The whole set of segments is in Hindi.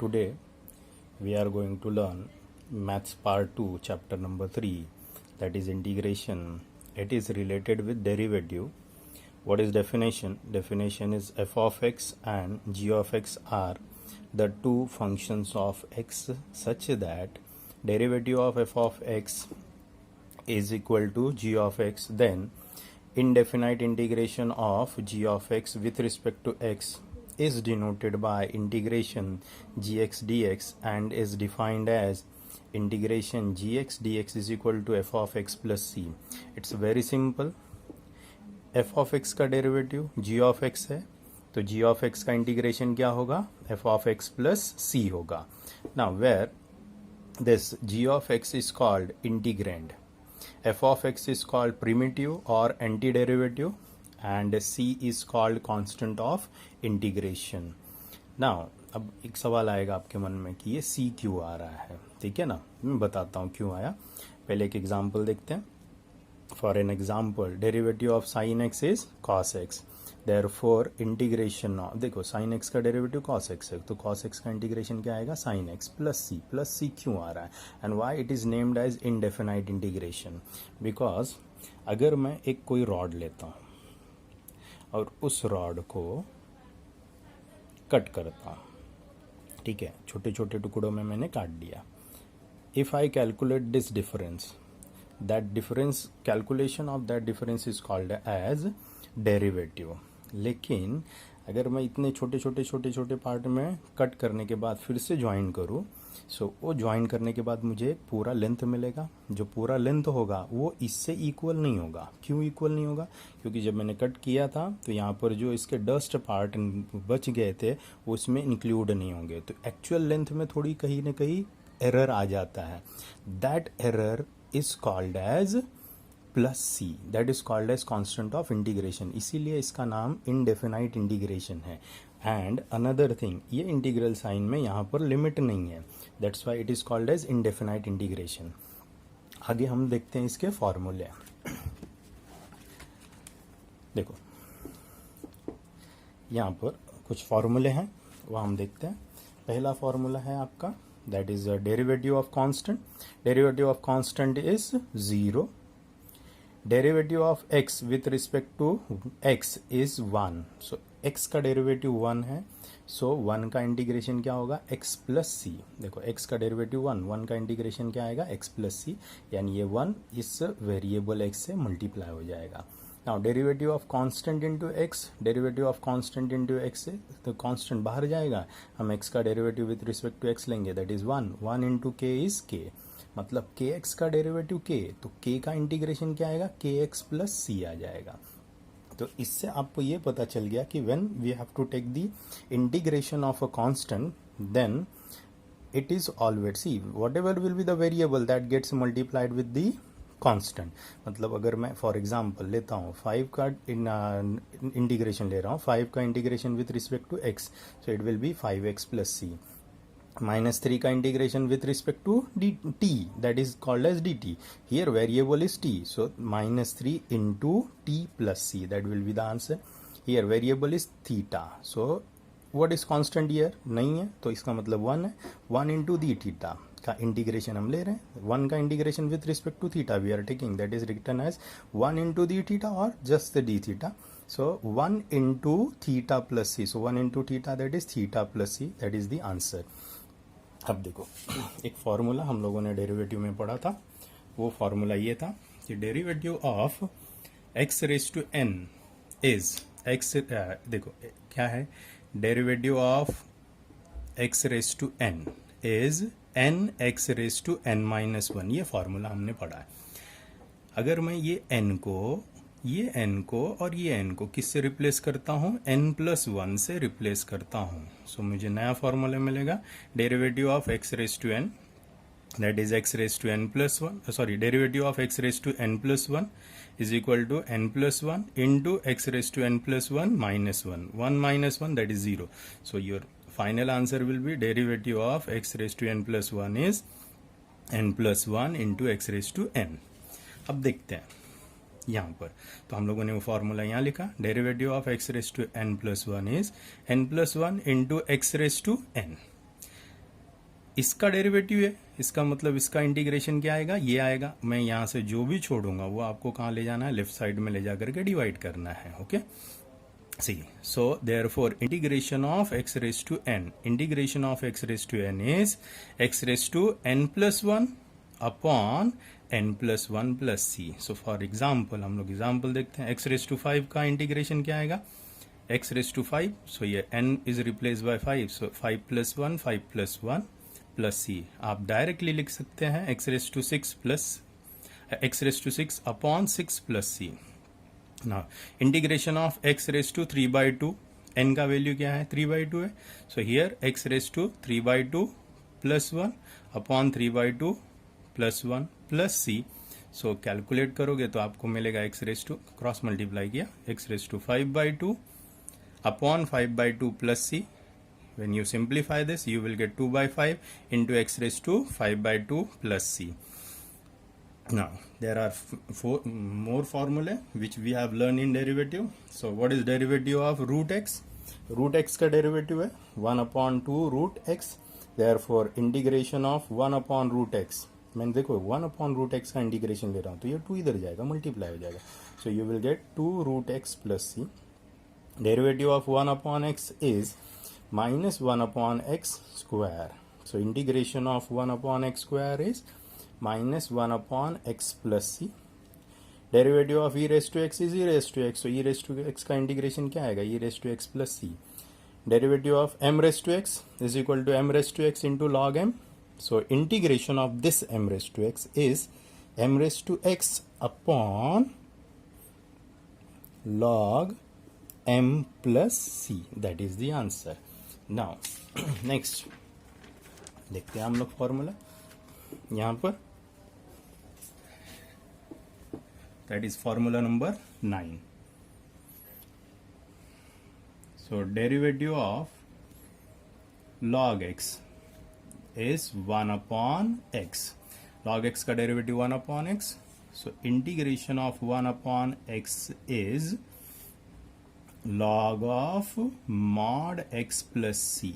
Today we are going to learn Maths Part 2, Chapter number 3, that is integration. It is related with derivative. What is definition? Definition is f of x and g of x are the two functions of x such that derivative of f of x is equal to g of x. Then indefinite integration of g of x with respect to x is denoted by integration gx dx and is defined as integration gx dx is equal to f of x plus c. It's very simple. f of x का डेरिवेटिव g of x है, तो g of x का इंटीग्रेशन क्या होगा? f of x plus c होगा. Now where this g of x is called integrand, f of x is called primitive or antiderivative, and c is called constant of integration. Now अब एक सवाल आएगा आपके मन में कि ये c क्यों आ रहा है. ठीक है ना, मैं बताता हूँ क्यों आया. पहले एक एग्जांपल देखते हैं. For an example, derivative of sine x is cos x. Therefore integration of, देखो साइन एक्स का डेरिवेटिव कॉस एक्स है, तो कॉस एक्स का इंटीग्रेशन क्या आएगा? Sine x plus C. Plus C क्यों आ रहा है and why it is named as indefinite integration? Because अगर मैं एक कोई रॉड लेता हूँ और उस रॉड को कट करता हूँ, ठीक है, छोटे छोटे टुकड़ों में मैंने काट दिया. If I calculate this difference, that difference, calculation of that difference is called as derivative. लेकिन अगर मैं इतने छोटे छोटे पार्ट में कट करने के बाद फिर से ज्वाइन करूँ, सो वो ज्वाइन करने के बाद मुझे पूरा लेंथ मिलेगा. जो पूरा लेंथ होगा वो इससे इक्वल नहीं होगा. क्यों इक्वल नहीं होगा? क्योंकि जब मैंने कट किया था तो यहाँ पर जो इसके डस्ट पार्ट बच गए थे वो इसमें इंक्लूड नहीं होंगे, तो एक्चुअल लेंथ में थोड़ी कहीं ना कहीं एरर आ जाता है. That error is called as plus C, that is called as constant of integration. इसीलिए इसका नाम इनडेफिनाइट इंटीग्रेशन है. एंड अनदर थिंग, ये इंटीग्रल साइन में यहाँ पर लिमिट नहीं है, that's why it is called as indefinite integration. आगे हम देखते हैं इसके फॉर्मूले. देखो यहाँ पर कुछ फॉर्मूले हैं, वो हम देखते हैं. पहला फॉर्मूला है आपका, that is derivative of constant. Derivative of constant is 0. Derivative of x with respect to x is 1. So x का डेरिवेटिव 1 है, सो 1 का इंटीग्रेशन क्या होगा? x plus C. देखो x का डेरिवेटिव 1 का इंटीग्रेशन क्या आएगा? x प्लस सी, यानी ये 1 इस वेरिएबल x से मल्टीप्लाई हो जाएगा. Now derivative of constant into x, derivative of constant into x से तो कांस्टेंट बाहर जाएगा, हम x का derivative with respect to x लेंगे, that is 1 into k is k, मतलब kx का डेरिवेटिव k, तो k का इंटीग्रेशन क्या आएगा? kx प्लस सी आ जाएगा. तो इससे आपको ये पता चल गया कि when we have to take the integration of a constant, then it is always, see whatever will be the variable that gets multiplied with the constant. मतलब अगर मैं फॉर एग्जांपल लेता हूँ 5 का इंटीग्रेशन ले रहा हूँ, 5 का integration with respect to x, so it will be 5x plus C. -3 का integration with respect to t, that is called as dt. Here variable is t, so -3 into t plus c, that will be the answer. Here variable is theta, so what is constant here? नहीं है, तो इसका मतलब 1 है. 1 into d theta का इंटीग्रेशन हम ले रहे हैं. 1 का integration with respect to theta we are taking, that is written as 1 into d theta or just the d theta. So 1 into theta plus c, so 1 into theta, that is theta plus c, that is the answer. अब देखो एक फॉर्मूला हम लोगों ने डेरिवेटिव में पढ़ा था, वो फॉर्मूला ये था कि derivative of x raise to n is x, देखो क्या है, derivative of x raise to n is n x raise to n minus 1. ये फॉर्मूला हमने पढ़ा है. अगर मैं ये n को और ये n को किससे रिप्लेस करता हूँ? n प्लस 1 से रिप्लेस करता हूँ. सो मुझे नया फॉर्मूला मिलेगा, derivative of x raise to n, that is x raise to n plus 1, sorry, derivative of x raise to n plus 1 is equal to n plus 1 into x raise to n plus 1 minus 1. 1 minus 1, that is 0. So your final answer will be derivative of x raise to n plus 1 is n plus 1 into x raise to n. अब देखते हैं यहाँ पर, तो हम लोगों ने वो फॉर्मूला यहाँ लिखा, derivative of x raise to n plus 1 is n plus 1 into x raise to n. इसका डेरिवेटिव है, इसका मतलब इसका इंटीग्रेशन क्या आएगा, ये आएगा। मैं यहाँ से जो भी छोड़ूंगा वो आपको कहाँ ले जाना है, लेफ्ट साइड में ले जा करके डिवाइड करना है। Okay, see so therefore integration of x raised to n, integration of x raised to n is x raised to n plus 1 upon n plus 1 plus c. so for example हम लोग एग्जाम्पल देखते हैं। x raised to 5 का इंटीग्रेशन क्या आएगा, x raised to 5, so ये n is replaced by 5, so 5 plus 1 5 plus 1 plus c. आप डायरेक्टली लिख सकते हैं x raised to 6 plus x raised to 6 upon 6 plus c. now integration of x raised to 3 by 2, n का वैल्यू क्या है, 3 by 2 है, so here x raised to 3 by 2 plus 1 upon 3 by 2 plus 1 plus c. so calculate करोगे तो आपको मिलेगा x raised to, cross multiply किया, x raised to 5 by 2 upon 5 by 2 plus c. when you simplify this you will get 2 by 5 into x raised to 5 by 2 plus c. now there are more formulae which we have learned in derivative. so what is derivative of root x, root x का डेरिवेटिव है 1 upon 2 root x, therefore integration of 1 upon root x, मैं देखो 1 upon root x का इंटीग्रेशन ले रहा हूँ तो ये 2 इधर जाएगा, मल्टीप्लाई हो जाएगा, so you will get 2 root x plus c. derivative of 1 upon x is minus 1 upon x square, so integration of 1 upon x square is minus 1 upon x plus c. derivative of e raised to x is e raised to x, so e raised to x का इंटीग्रेशन क्या आएगा, e raised to x plus c. derivative of m raised to x is equal to m raised to x into log m, so integration of this m raised to x is m raised to x upon log m plus c, that is the answer. now next देखते हैं हम लोग फॉर्मूला यहाँ पर, that is formula number 9. so derivative of log x is 1 upon x, log x का derivative 1 upon x, so integration of 1 upon x is log of mod x plus c.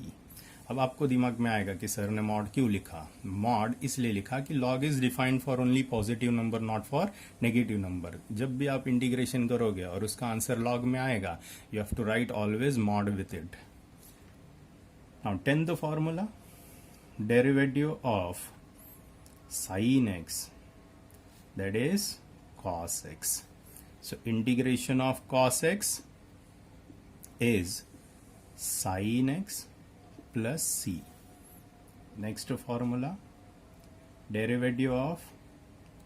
अब आपको दिमाग में आएगा कि सर ने मॉड क्यों लिखा, मॉड इसलिए लिखा कि log is defined for only positive number not for negative number. जब भी आप इंटीग्रेशन करोगे और उसका आंसर लॉग में आएगा you have to write always mod with it. Now 10th formula, derivative of sine x that is cos x, so integration of cos x is sine x plus c. next formula, derivative of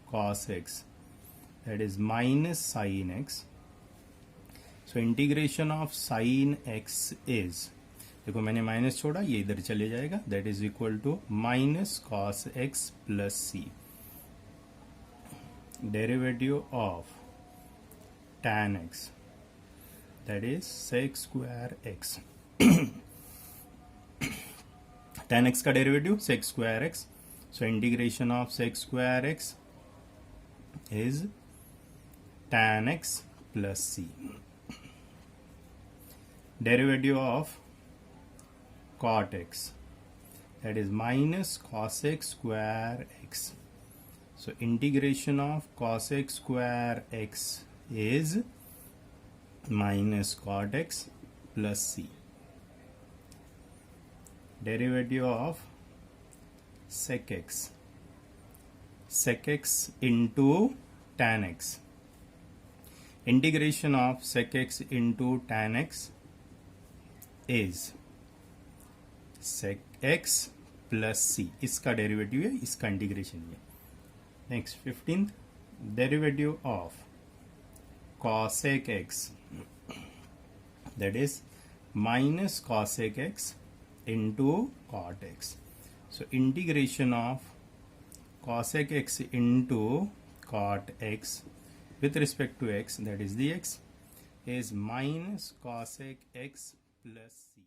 cos x that is minus sin x, so integration of sin x is, देखो मैंने माइनस छोड़ा ये इधर चले जाएगा, that is equal to minus cos x plus c. derivative of tan x that is sec square x tan x का derivative sec square x, so integration of sec square x is tan x plus c. derivative of cot x that is minus cos x square x, so integration of cos x square x is minus cot x plus c. derivative of sec x, sec x into tan x, integration of sec x into tan x is sec x plus c. इसका डेरिवेटिव है, इसका इंटीग्रेशन है। Next 15th, derivative of cosec x that is minus cosec x into cot x, so integration of cosec x into cot x with respect to x, that is the x, is minus cosec x plus c.